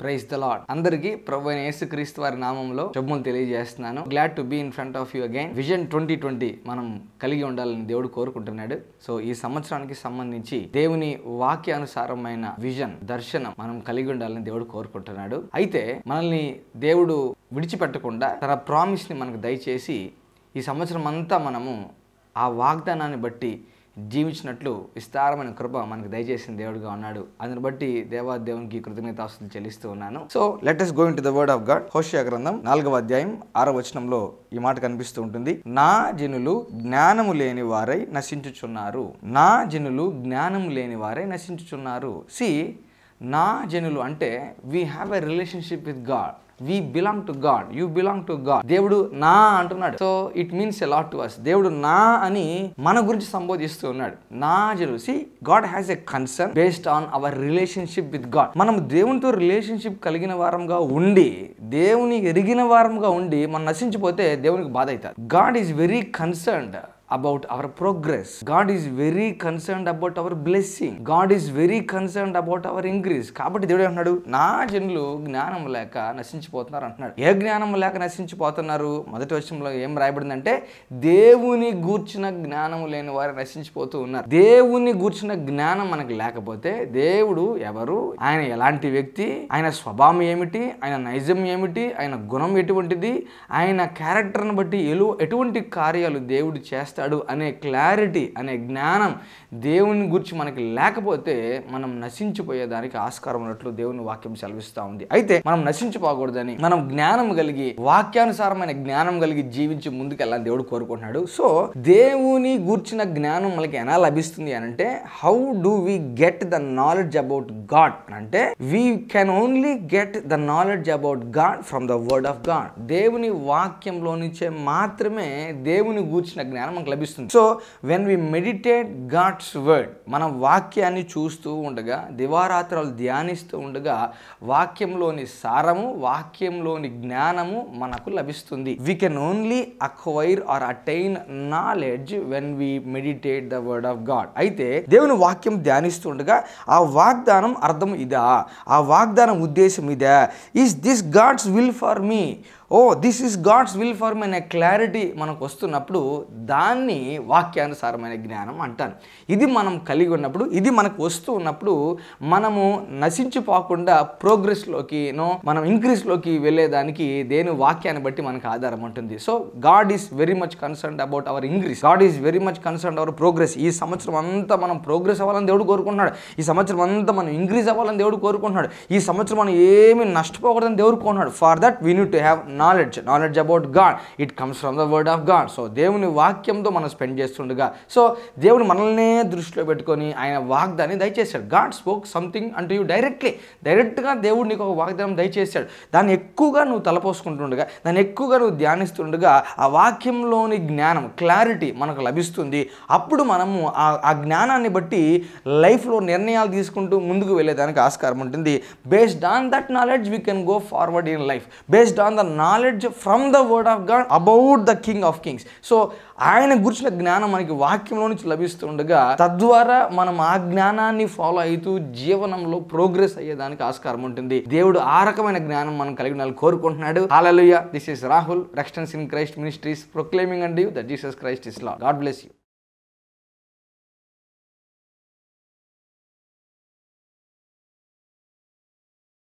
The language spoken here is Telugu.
Praise the lord. అందరికీ ప్రభు అయిన యేసుక్రీస్తు వారి నామంలో శుభములు తెలియజేస్తున్నాను. Glad to be in front of you again. Vision 2020 మనం కలిగి ఉండాలని దేవుడు కోరుకుంటున్నాడు. సో ఈ సంవత్సరానికి సంబంధించి దేవుని వాక్యానుసారమైన విజన్, దర్శనం మనం కలిగి ఉండాలని దేవుడు కోరుకుంటున్నాడు. అయితే మనల్ని దేవుడు విడిచిపెట్టకుండా తన ప్రామిస్ ని మనకు దయచేసి ఈ సంవత్సరం అంతా మనము ఆ వాగ్దానాన్ని బట్టి జీవించినట్లు విస్తారమైన కృప మనకు దయచేసిన దేవుడుగా ఉన్నాడు. అందుని బట్టి దేవునికి కృతజ్ఞతాస్తుతులు చెల్లిస్తూ ఉన్నాను. So let us go into the word of God. హోషేయ గ్రంథం 4వ అధ్యాయం 6వ వచనంలో ఈ మాట కనిపిస్తూ ఉంటుంది. నా జనులు జ్ఞానము లేని వారై నశించుచున్నారు. నా జనులు జ్ఞానము లేని వారై నశించుచున్నారు. సి, నా జనులు అంటే we have a relationship with God. We belong to God. You belong to God. దేవుడు నా అంటున్నాడు. So it means a lot to us. దేవుడు నా అని మన గురించి సంబోధిస్తూ ఉన్నాడు. నా జనులు. See, God has a concern based on our relationship with God. మనం దేవునితో రిలేషన్షిప్ కలిగిన వారంగా ఉండి, దేవుని ఎరిగిన వారంగా ఉండి మనం నశించిపోతే దేవునికి బాధ అవుతారు. God is very concerned about our progress. God is very concerned about our blessing. God is very concerned about our increase. కాబట్టి దేవుడు అంటున్నాడు, నా జనులు జ్ఞానం లేక నశించిపోతున్నారు అంటున్నాడు. ఏ జ్ఞానం లేక నశించిపోతున్నారు? మొదటి వచనంలో ఏం రాయబడిందంటే, దేవుని గూర్చిన జ్ఞానం లేని వారు నశించిపోతూ ఉన్నారు. దేవుని గూర్చిన జ్ఞానం మనకు లేకపోతే దేవుడు ఎవరు, ఆయన ఎలాంటి వ్యక్తి, ఆయన స్వభావం ఏమిటి, ఆయన నైజం ఏమిటి, ఆయన గుణం ఎటువంటిది, ఆయన క్యారెక్టర్ని బట్టి ఎటువంటి కార్యాలు దేవుడు చేస్తాడు అనే క్లారిటీ, అనే జ్ఞానం దేవుని గురించి మనకి లేకపోతే మనం నశించిపోయేదానికి ఆస్కారం ఉన్నట్లు దేవుని వాక్యం సెలవిస్తూ ఉంది. అయితే మనం నశించిపోకూడదని, మనం జ్ఞానం కలిగి, వాక్యానుసారమైన జ్ఞానం కలిగి జీవించి ముందుకెళ్ళాలని దేవుడు కోరుకుంటున్నాడు. సో దేవుని గూర్చిన జ్ఞానం మనకి ఎలా లభిస్తుంది అంటే, how do we get the knowledge about God అంటే, we can only get the knowledge about God from the word of God. దేవుని వాక్యంలో నుంచే మాత్రమే దేవుని గూర్చిన జ్ఞానం మనకు లభిస్తుంది. So when we meditate God's word, మనం వాక్యాన్ని చూస్తూ ఉండగా, దివారాత్రాలు ధ్యానిస్తూ ఉండగా వాక్యంలోని సారము, వాక్యంలోని జ్ఞానము మనకు లభిస్తుంది. We can only acquire or attain knowledge when we meditate the word of God. అయితే దేవుని వాక్యం ధ్యానిస్తూ ఉండగా ఆ వాగ్దానం అర్థం ఇదా, ఆ వాగ్దానం ఉద్దేశం ఇదా, is this God's will for me, or this is God's will for me అనే క్లారిటీ మనకు వస్తున్నప్పుడు దాన్ని వాక్యానుసారమైన జ్ఞానం అంటాను. ఇది మనం కలిగి ఉన్నప్పుడు, ఇది మనకు వస్తూ ఉన్నప్పుడు మనము నశించిపోకుండా ప్రోగ్రెస్లోకి, మనం ఇంక్రీస్లోకి వెళ్ళేదానికి దేని వాక్యాన్ని బట్టి మనకు ఆధారం ఉంటుంది. So God is very much concerned about our increase. God is very much concerned hour progress. ఈ సంవత్సరం అంతా మనం ప్రోగ్రెస్ అవ్వాలని దేవుడు కోరుకుంటున్నాడు. ఈ సంవత్సరం అంతా మనం ఇంక్రీజ్ అవ్వాలని దేవుడు కోరుకుంటున్నాడు. ఈ సంవత్సరం మనం ఏమి నష్టపోకూడదని దేవుడు కోరుకుంటున్నాడు. For that we need to have knowledge about God. It comes from the word of God. So దేవుని వాక్యంతో మనం స్పెండ్ చేస్తుండగా, సో దేవుడు మనల్నే దృష్టిలో పెట్టుకొని ఆయన వాగ్దాన్ని దయచేశాడు. గాడ్ స్పోక్ సంథింగ్ అంటూ యూ డైరెక్ట్గా దేవుడు నీకు ఒక వాగ్దానం దయచేశాడు. దాన్ని ఎక్కువగా నువ్వు తలపోసుకుంటుండగా, దాన్ని ఎక్కువగా నువ్వు ధ్యానిస్తుండగా ఆ వాక్యంలోని జ్ఞానం, క్లారిటీ మనకు లభిస్తుంది. అప్పుడు మనము ఆ జ్ఞానాన్ని బట్టి లైఫ్లో నిర్ణయాలు తీసుకుంటూ ముందుకు వెళ్ళేదానికి ఆస్కారం ఉంటుంది. Based on that knowledge we can go forward in life. Based on the knowledge from the word of God about the king of Kings. So ఆయన గురించిన జ్ఞానం మనకి వాక్యంలో నుంచి లభిస్తుండగా, తద్వారా మనం ఆ జ్ఞానాన్ని ఫాలో అవుతూ జీవనంలో ప్రోగ్రెస్ అయ్యేదానికి ఆస్కారం ఉంటుంది. దేవుడు ఆ రకమైన జ్ఞానం మనం కలిగి ఉండాలని కోరుకుంటున్నాడు. హల్లెలూయా. దిస్ ఇస్ రాహుల్, రెస్టెన్స్ in Christ ministries, proclaiming and you that Jesus Christ is Lord. God bless you.